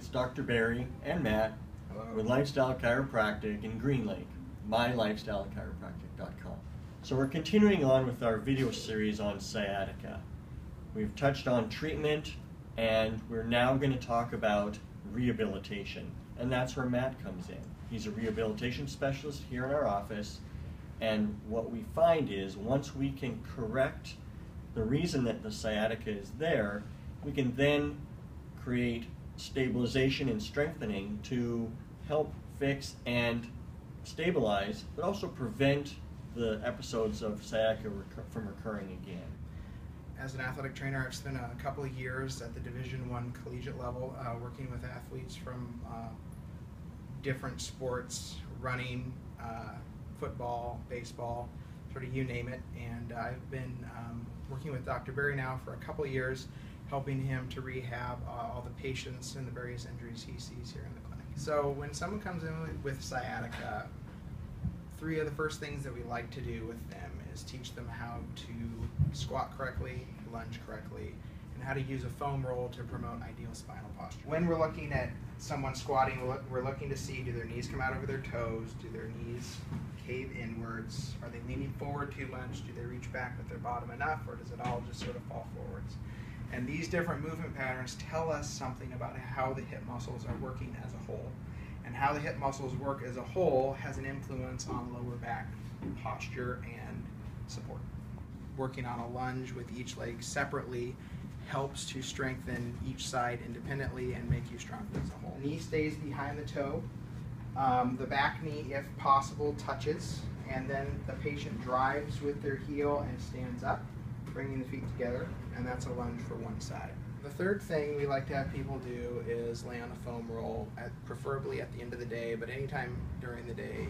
It's Dr. Barry and Matt Hello. with Lifestyle Chiropractic in Green Lake, mylifestylechiropractic.com. So we're continuing on with our video series on sciatica. We've touched on treatment, and we're now going to talk about rehabilitation. And that's where Matt comes in. He's a rehabilitation specialist here in our office, and what we find is once we can correct the reason that the sciatica is there, we can then create stabilization and strengthening to help fix and stabilize, but also prevent the episodes of sciatica from recurring again. As an athletic trainer, I've spent a couple of years at the Division I collegiate level working with athletes from different sports, running, football, baseball, sort of you name it. And I've been working with Dr. Barry now for a couple of years, helping him to rehab all the patients and the various injuries he sees here in the clinic. So when someone comes in with sciatica, three of the first things that we like to do with them is teach them how to squat correctly, lunge correctly, and how to use a foam roll to promote ideal spinal posture. When we're looking at someone squatting, we're looking to see, do their knees come out over their toes, do their knees cave inwards, are they leaning forward too much, do they reach back with their bottom enough, or does it all just sort of fall forwards? And these different movement patterns tell us something about how the hip muscles are working as a whole. And how the hip muscles work as a whole has an influence on lower back posture and support. Working on a lunge with each leg separately helps to strengthen each side independently and make you stronger as a whole. Knee stays behind the toe. The back knee, if possible, touches, and then the patient drives with their heel and stands up, bringing the feet together, and that's a lunge for one side. The third thing we like to have people do is lay on a foam roll, preferably at the end of the day, but anytime during the day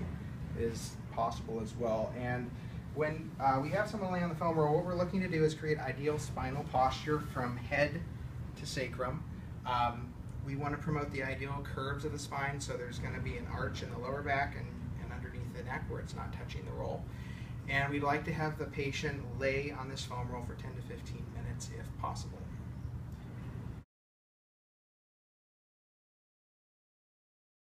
is possible as well. And when we have someone lay on the foam roll, what we're looking to do is create ideal spinal posture from head to sacrum. We want to promote the ideal curves of the spine, so there's going to be an arch in the lower back and underneath the neck where it's not touching the roll. And we'd like to have the patient lay on this foam roll for 10 to 15 minutes if possible.